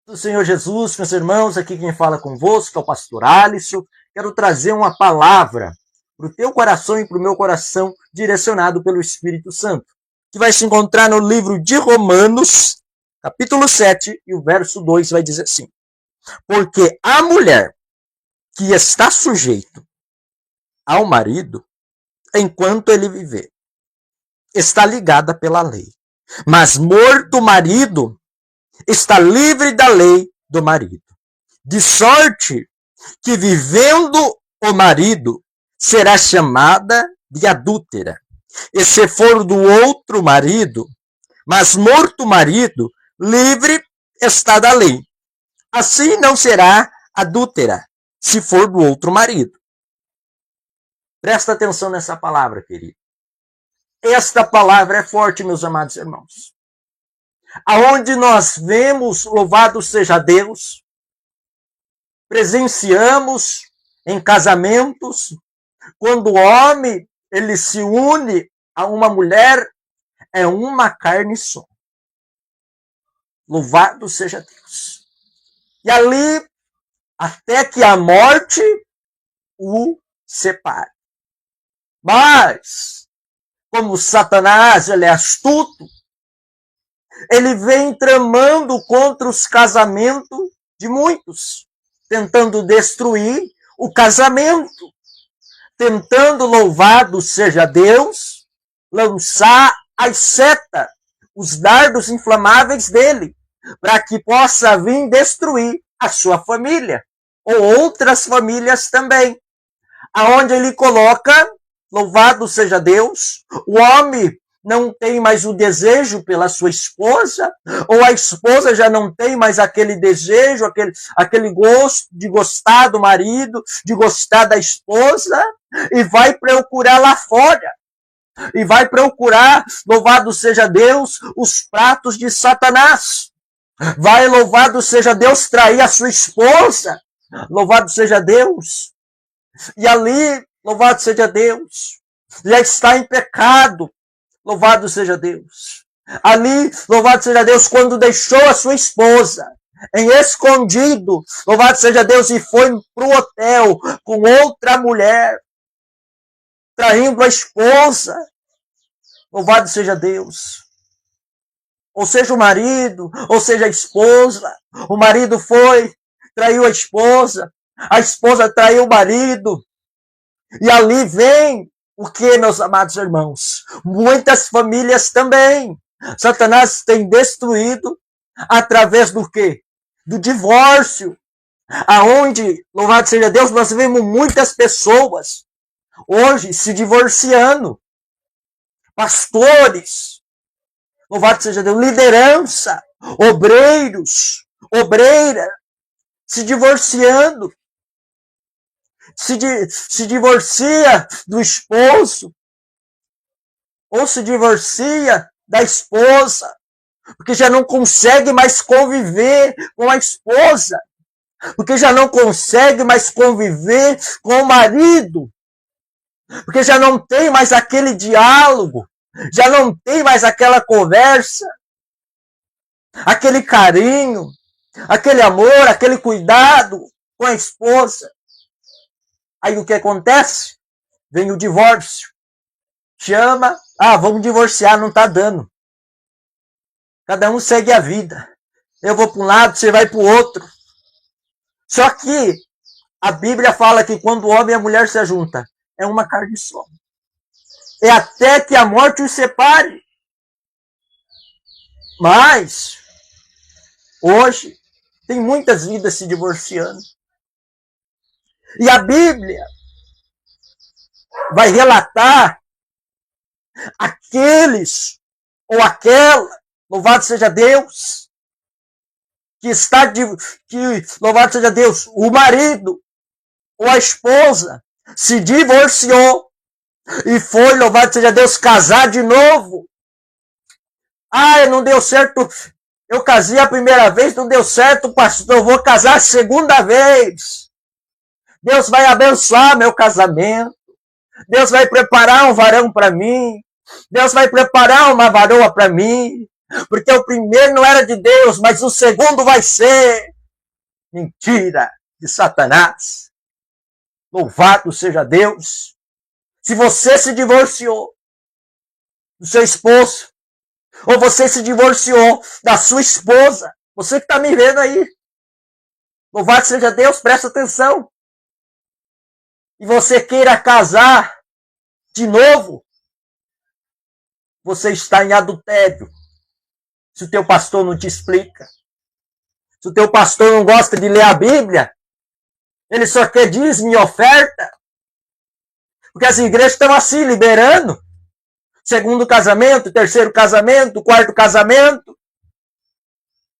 Do Senhor Jesus, meus irmãos, aqui quem fala convosco é o pastor Alisson. Quero trazer uma palavra para o teu coração e para o meu coração, direcionado pelo Espírito Santo, que vai se encontrar no livro de Romanos, capítulo 7, e o verso 2 vai dizer assim: porque a mulher que está sujeita ao marido, enquanto ele viver, está ligada pela lei. Mas morto o marido, está livre da lei do marido. De sorte que, vivendo o marido, será chamada de adúltera. E se for do outro marido, mas morto o marido, livre está da lei. Assim não será adúltera, se for do outro marido. Presta atenção nessa palavra, querido. Esta palavra é forte, meus amados irmãos. Aonde nós vemos, louvado seja Deus, presenciamos em casamentos, quando o homem ele se une a uma mulher, é uma carne só. Louvado seja Deus. E ali, até que a morte o separe. Mas, como Satanás ele é astuto, ele vem tramando contra os casamentos de muitos, tentando destruir o casamento, tentando, louvado seja Deus, lançar as setas, os dardos inflamáveis dele, para que possa vir destruir a sua família, ou outras famílias também, aonde ele coloca, louvado seja Deus, o homem não tem mais o desejo pela sua esposa, ou a esposa já não tem mais aquele desejo, aquele gosto de gostar do marido, de gostar da esposa, e vai procurar lá fora. E vai procurar, louvado seja Deus, os pratos de Satanás. Vai, louvado seja Deus, trair a sua esposa. Louvado seja Deus. E ali, louvado seja Deus, já está em pecado. Louvado seja Deus. Ali, louvado seja Deus, quando deixou a sua esposa em escondido, louvado seja Deus, e foi para o hotel com outra mulher, traindo a esposa. Louvado seja Deus. Ou seja o marido, ou seja a esposa. O marido foi, traiu a esposa traiu o marido. E ali vem o que, meus amados irmãos? Muitas famílias também. Satanás tem destruído através do quê? Do divórcio. Aonde, louvado seja Deus, nós vemos muitas pessoas hoje se divorciando. Pastores, louvado seja Deus, liderança, obreiros, obreira, se divorciando. Se divorcia do esposo, ou se divorcia da esposa, porque já não consegue mais conviver com a esposa, porque já não consegue mais conviver com o marido, porque já não tem mais aquele diálogo, já não tem mais aquela conversa, aquele carinho, aquele amor, aquele cuidado com a esposa. Aí o que acontece? Vem o divórcio. Chama, vamos divorciar, não está dando. Cada um segue a vida. Eu vou para um lado, você vai para o outro. Só que a Bíblia fala que quando o homem e a mulher se juntam, é uma carne só. É até que a morte os separe. Mas, hoje, tem muitas vidas se divorciando. E a Bíblia vai relatar aqueles ou aquela, louvado seja Deus, louvado seja Deus, o marido ou a esposa se divorciou e foi, louvado seja Deus, casar de novo. Não deu certo, eu casei a primeira vez, não deu certo, pastor, eu vou casar a segunda vez. Deus vai abençoar meu casamento. Deus vai preparar um varão para mim. Deus vai preparar uma varoa para mim. porque o primeiro não era de Deus, mas o segundo vai ser. Mentira de Satanás. Louvado seja Deus. Se você se divorciou do seu esposo, ou você se divorciou da sua esposa, você que está me vendo aí, louvado seja Deus, presta atenção. E você queira casar de novo, você está em adultério. Se o teu pastor não te explica, se o teu pastor não gosta de ler a Bíblia, ele só quer dízimo e oferta, porque as igrejas estão assim, liberando segundo casamento, terceiro casamento, quarto casamento.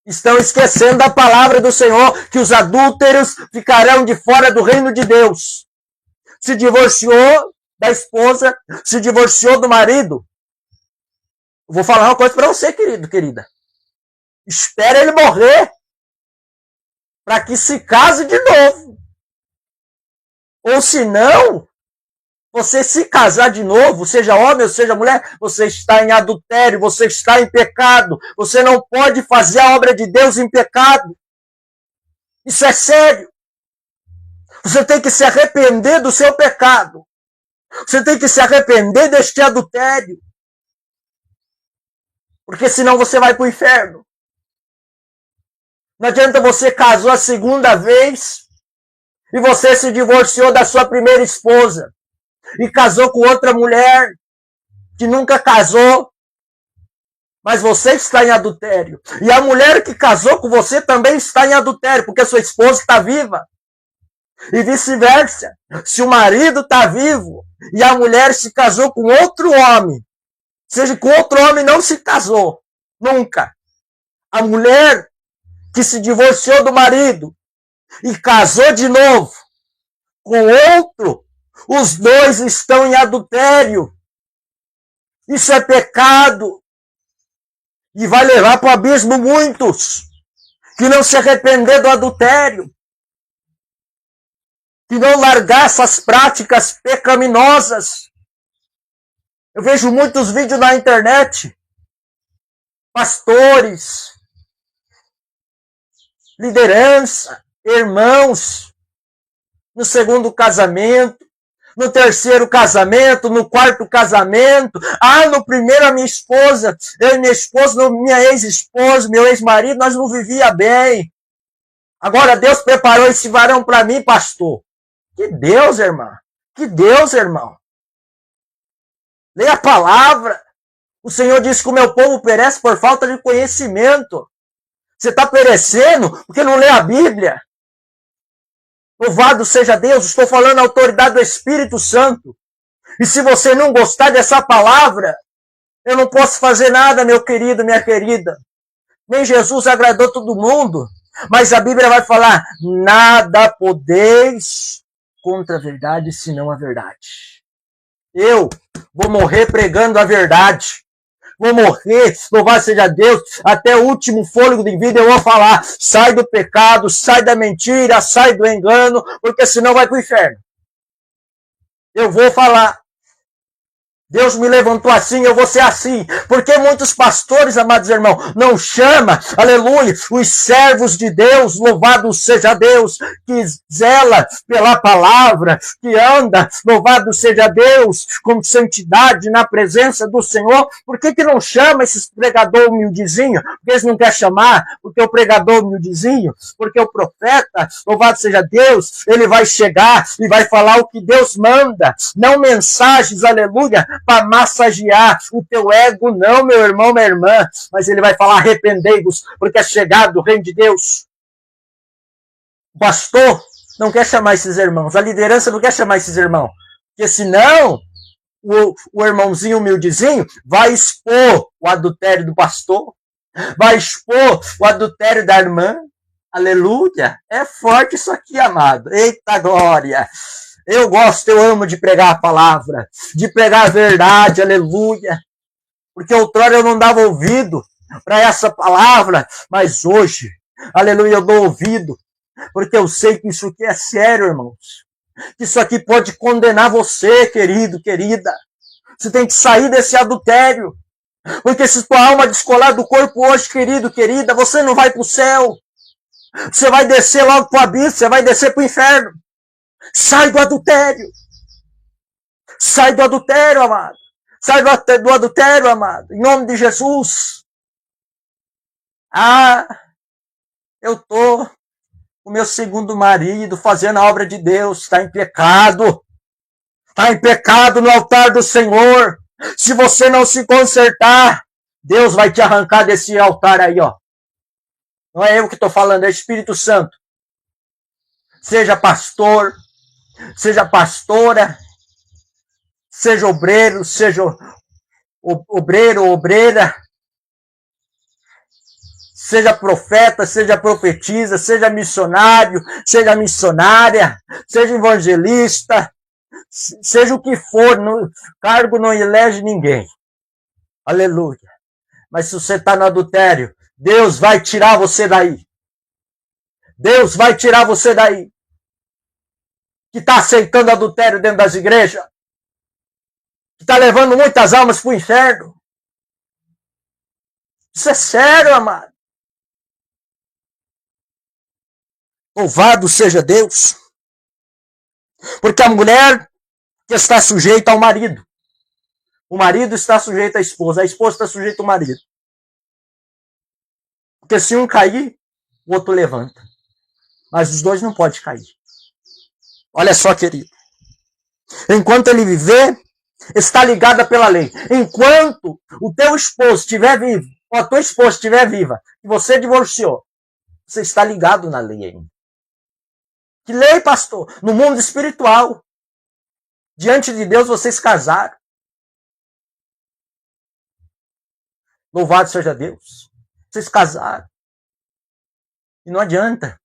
Estão esquecendo da palavra do Senhor, que os adúlteros ficarão de fora do reino de Deus. Se divorciou da esposa, se divorciou do marido. Eu vou falar uma coisa para você, querido, querida. Espera ele morrer para que se case de novo. Ou se não, você se casar de novo, seja homem ou seja mulher, você está em adultério, você está em pecado. Você não pode fazer a obra de Deus em pecado. Isso é sério. Você tem que se arrepender do seu pecado. Você tem que se arrepender deste adultério. Porque senão você vai para o inferno. Não adianta você casou a segunda vez e você se divorciou da sua primeira esposa e casou com outra mulher que nunca casou, mas você está em adultério. E a mulher que casou com você também está em adultério, porque sua esposa está viva. E vice-versa. Se o marido está vivo e a mulher se casou com outro homem, seja com outro homem não se casou, nunca. A mulher que se divorciou do marido e casou de novo com outro, os dois estão em adultério. Isso é pecado. E vai levar para o abismo muitos que não se arrepender do adultério, que não largar essas práticas pecaminosas. Eu vejo muitos vídeos na internet, pastores, liderança, irmãos, no segundo casamento, no terceiro casamento, no quarto casamento. No primeiro a minha esposa, eu e minha esposa, minha ex-esposa, meu ex-marido, nós não vivíamos bem. Agora Deus preparou esse varão para mim, pastor. Que Deus, irmã. Que Deus, irmão. Leia a palavra. O Senhor disse que o meu povo perece por falta de conhecimento. Você está perecendo porque não lê a Bíblia. Louvado seja Deus, estou falando a autoridade do Espírito Santo. E se você não gostar dessa palavra, eu não posso fazer nada, meu querido, minha querida. Nem Jesus agradou todo mundo. Mas a Bíblia vai falar, nada podeis contra a verdade, senão a verdade. Eu vou morrer pregando a verdade. Vou morrer, louvado seja Deus, até o último fôlego de vida eu vou falar, sai do pecado, sai da mentira, sai do engano, porque senão vai para o inferno. Eu vou falar. Deus me levantou assim, eu vou ser assim. Porque muitos pastores, amados irmãos, não chamam, aleluia, os servos de Deus, louvado seja Deus, que zela pela palavra, que anda, louvado seja Deus, com santidade na presença do Senhor. Por que não chama esses pregadores humildezinhos? Porque eles não querem chamar, porque o pregador humildezinho, porque o profeta, louvado seja Deus, ele vai chegar e vai falar o que Deus manda, não mensagens, aleluia, para massagear o teu ego, não, meu irmão, minha irmã, mas ele vai falar, arrependei-vos, porque é chegado o reino de Deus. O pastor não quer chamar esses irmãos, a liderança não quer chamar esses irmãos, porque senão o irmãozinho humildezinho vai expor o adultério do pastor, vai expor o adultério da irmã. Aleluia, é forte isso aqui, amado, eita glória. Eu gosto, eu amo de pregar a palavra, de pregar a verdade, aleluia. Porque outrora eu não dava ouvido para essa palavra, mas hoje, aleluia, eu dou ouvido. Porque eu sei que isso aqui é sério, irmãos. Que isso aqui pode condenar você, querido, querida. Você tem que sair desse adultério. Porque se tua alma descolar do corpo hoje, querido, querida, você não vai para o céu. Você vai descer logo para o abismo, você vai descer para o inferno. Sai do adultério. Sai do adultério, amado. Sai do adultério, amado. Em nome de Jesus. Ah, eu tô com o meu segundo marido fazendo a obra de Deus. Está em pecado. Está em pecado no altar do Senhor. Se você não se consertar, Deus vai te arrancar desse altar aí, ó. Não é eu que estou falando, é o Espírito Santo. Seja pastor, seja pastora, seja obreiro, seja obreiro ou obreira, seja profeta, seja profetisa, seja missionário, seja missionária, seja evangelista, seja o que for, no cargo não elege ninguém. Aleluia. Mas se você está no adultério, Deus vai tirar você daí. Deus vai tirar você daí. Que está aceitando adultério dentro das igrejas. Que está levando muitas almas para o inferno. Isso é sério, amado. Louvado seja Deus. Porque a mulher que está sujeita ao marido. O marido está sujeito à esposa. A esposa está sujeita ao marido. Porque se um cair, o outro levanta. Mas os dois não podem cair. Olha só, querido. Enquanto ele viver, está ligada pela lei. Enquanto o teu esposo estiver vivo, ou a tua esposa estiver viva, e você divorciou, você está ligado na lei ainda. Que lei, pastor? No mundo espiritual. Diante de Deus, vocês casaram. Louvado seja Deus. Vocês casaram. E não adianta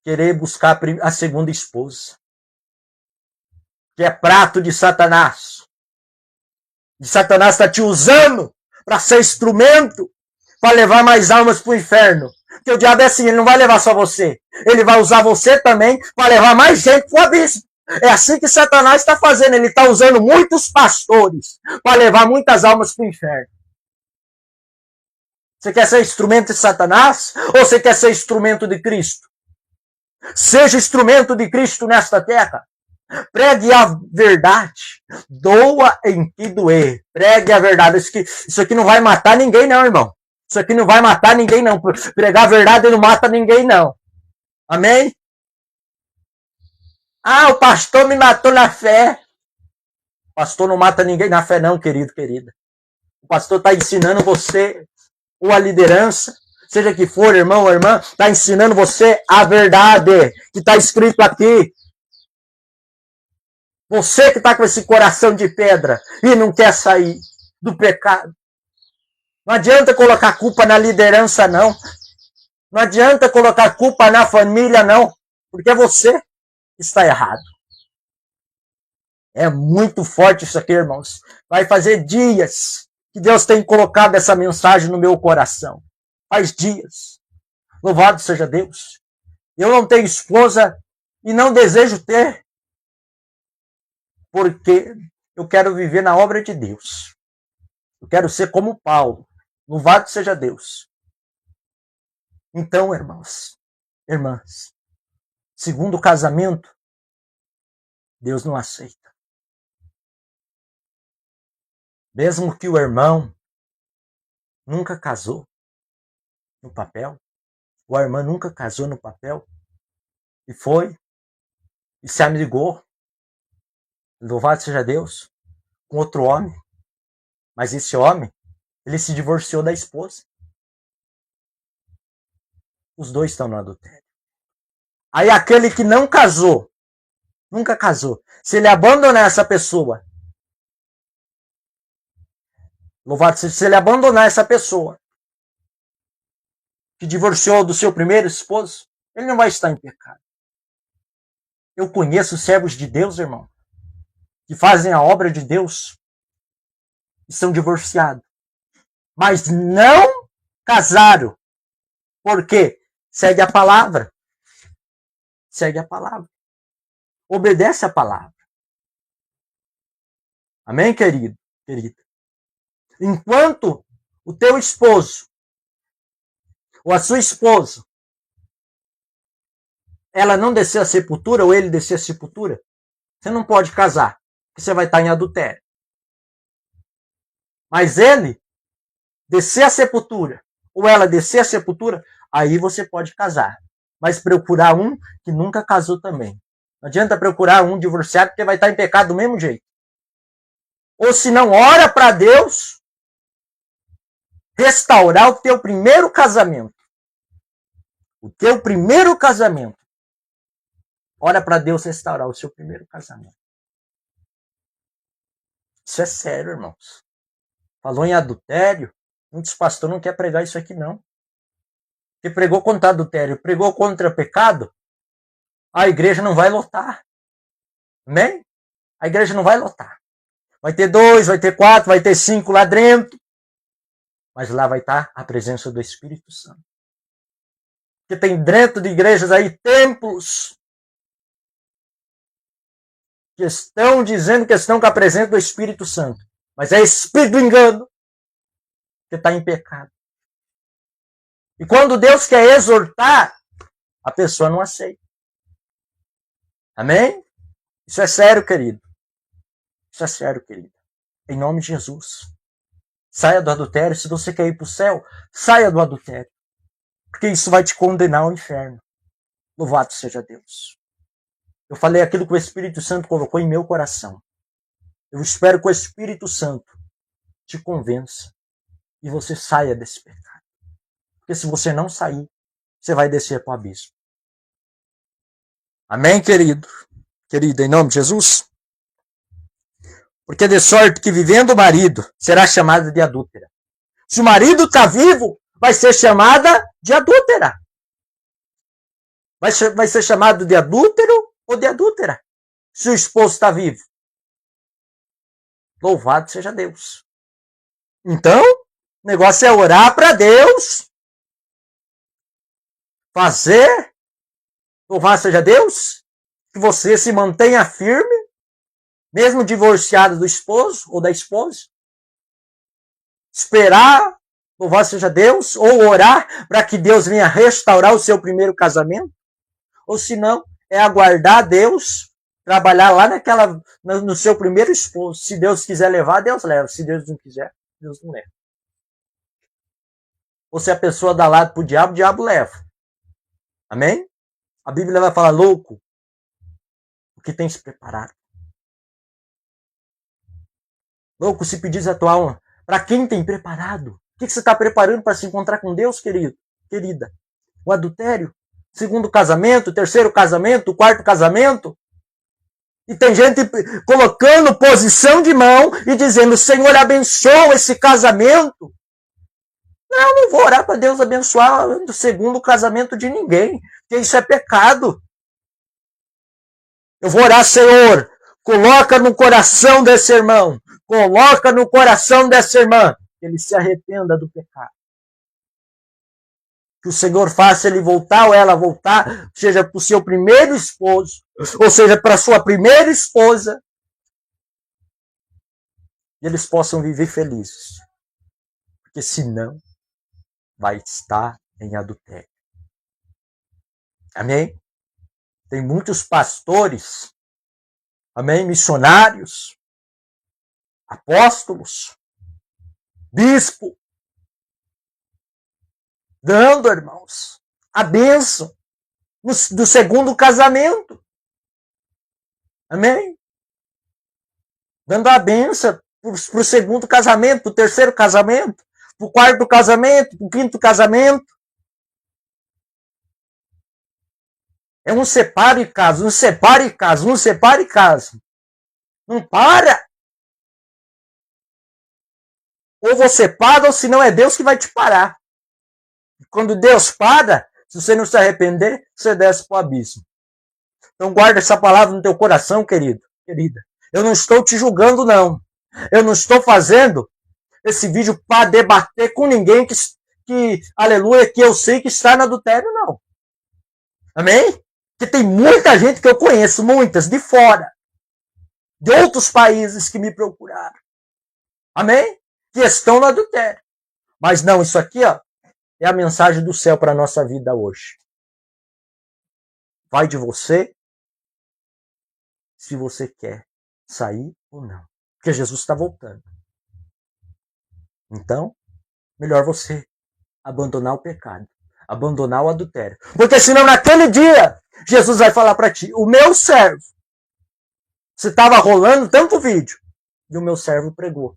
querer buscar a segunda esposa. Que é prato de Satanás. E Satanás está te usando para ser instrumento para levar mais almas para o inferno. Porque o diabo é assim, ele não vai levar só você. Ele vai usar você também para levar mais gente para o abismo. É assim que Satanás está fazendo. Ele está usando muitos pastores para levar muitas almas para o inferno. Você quer ser instrumento de Satanás? Ou você quer ser instrumento de Cristo? Seja instrumento de Cristo nesta terra. Pregue a verdade. Doa em que doer. Pregue a verdade. Isso aqui não vai matar ninguém não, irmão. Isso aqui não vai matar ninguém não. Pregar a verdade não mata ninguém não. Amém? Ah, o pastor me matou na fé. O pastor não mata ninguém na fé não, querido, querida. O pastor está ensinando você, ou a liderança, seja que for, irmão ou irmã, está ensinando você a verdade que está escrito aqui. Você que está com esse coração de pedra e não quer sair do pecado. Não adianta colocar culpa na liderança, não. Não adianta colocar culpa na família, não. Porque é você que está errado. É muito forte isso aqui, irmãos. Vai fazer dias que Deus tem colocado essa mensagem no meu coração. Faz dias. Louvado seja Deus. Eu não tenho esposa e não desejo ter. Porque eu quero viver na obra de Deus. Eu quero ser como Paulo. Louvado seja Deus. Então, irmãos, irmãs, segundo casamento, Deus não aceita. Mesmo que o irmão nunca casou no papel, ou a irmã nunca casou no papel, e foi, e se amigou, louvado seja Deus, com outro homem. Mas esse homem, ele se divorciou da esposa. Os dois estão no adultério. Aí aquele que não casou, nunca casou, se ele abandonar essa pessoa, louvado seja, se ele abandonar essa pessoa que divorciou do seu primeiro esposo, ele não vai estar em pecado. Eu conheço servos de Deus, irmão, que fazem a obra de Deus e são divorciados. Mas não casaram. Por quê? Segue a palavra. Segue a palavra. Obedece a palavra. Amém, querido? Querida. Enquanto o teu esposo ou a sua esposa, ela não descer a sepultura ou ele descer a sepultura, você não pode casar, porque você vai estar em adultério. Mas ele descer a sepultura ou ela descer a sepultura, aí você pode casar. Mas procurar um que nunca casou também. Não adianta procurar um divorciado, porque vai estar em pecado do mesmo jeito. Ou se não, ora para Deus restaurar o teu primeiro casamento. O teu primeiro casamento. Ora para Deus restaurar o seu primeiro casamento. Isso é sério, irmãos. Falou em adultério, muitos pastores não querem pregar isso aqui, não. Porque pregou contra adultério, pregou contra pecado, a igreja não vai lotar. Amém? A igreja não vai lotar. Vai ter 2, vai ter 4, vai ter 5 lá dentro. Mas lá vai estar a presença do Espírito Santo. Porque tem dentro de igrejas aí templos que estão dizendo que estão com a presença do Espírito Santo. Mas é espírito do engano que está em pecado. E quando Deus quer exortar, a pessoa não aceita. Amém? Isso é sério, querido. Isso é sério, querido. Em nome de Jesus. Saia do adultério. Se você quer ir para o céu, saia do adultério. Porque isso vai te condenar ao inferno. Louvado seja Deus. Eu falei aquilo que o Espírito Santo colocou em meu coração. Eu espero que o Espírito Santo te convença e você saia desse pecado. Porque se você não sair, você vai descer para o abismo. Amém, querido? Querida, em nome de Jesus? Porque de sorte que vivendo o marido, será chamada de adúltera. Se o marido está vivo, vai ser chamada de adúltera. Vai ser chamado de adúltero ou de adúltera. Se o esposo está vivo. Louvado seja Deus. Então, o negócio é orar para Deus. Fazer. Louvado seja Deus. Que você se mantenha firme. Mesmo divorciado do esposo ou da esposa. Esperar. Louvado seja Deus. Ou orar para que Deus venha restaurar o seu primeiro casamento. Ou se não, é aguardar Deus. Trabalhar lá no seu primeiro esposo. Se Deus quiser levar, Deus leva. Se Deus não quiser, Deus não leva. Ou se a pessoa dá lado pro diabo, o diabo leva. Amém? A Bíblia vai falar, louco, o que tem se preparado. Louco, se pedis a tua alma, para quem tem preparado? O que você está preparando para se encontrar com Deus, querido? Querida? O adultério? Segundo casamento? Terceiro casamento? Quarto casamento? E tem gente colocando posição de mão e dizendo, Senhor, abençoa esse casamento. Não vou orar para Deus abençoar o segundo casamento de ninguém, porque isso é pecado. Eu vou orar, Senhor, coloca no coração desse irmão, coloca no coração dessa irmã, que ele se arrependa do pecado. Que o Senhor faça ele voltar ou ela voltar, seja para o seu primeiro esposo, ou seja, para a sua primeira esposa, e eles possam viver felizes. Porque senão, vai estar em adultério. Amém? Tem muitos pastores, amém? Missionários, apóstolos, bispo, dando, irmãos, a bênção do segundo casamento. Amém? Dando a bênção para o segundo casamento, para o terceiro casamento, para o quarto casamento, para o quinto casamento. É um separe caso, um separe caso, um separe caso. Não para. Ou você para, ou senão é Deus que vai te parar. Quando Deus para, se você não se arrepender, você desce para o abismo. Então guarda essa palavra no teu coração, querido, querida. Eu não estou te julgando, não. Eu não estou fazendo esse vídeo para debater com ninguém aleluia, que eu sei que está no adultério, não. Amém? Porque tem muita gente que eu conheço, muitas, de fora, de outros países que me procuraram. Amém? que estão no adultério. Mas não, isso aqui, ó, é a mensagem do céu para a nossa vida hoje. Vai de você se você quer sair ou não. Porque Jesus está voltando. Então, melhor você abandonar o pecado, abandonar o adultério. Porque senão naquele dia, Jesus vai falar para ti, o meu servo, você estava rolando tanto vídeo, e o meu servo pregou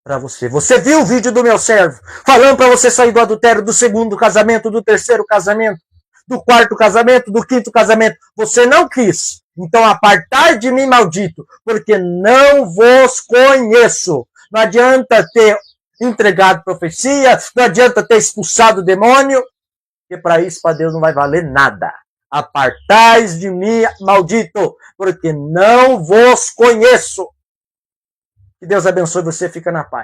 para você. Você viu o vídeo do meu servo falando para você sair do adultério, do segundo casamento, do terceiro casamento, do quarto casamento, do quinto casamento. Você não quis. Então apartai de mim, maldito, porque não vos conheço. Não adianta ter entregado profecia, não adianta ter expulsado o demônio, porque para isso, para Deus, não vai valer nada. Apartais de mim, maldito, porque não vos conheço. Que Deus abençoe você, fica na paz.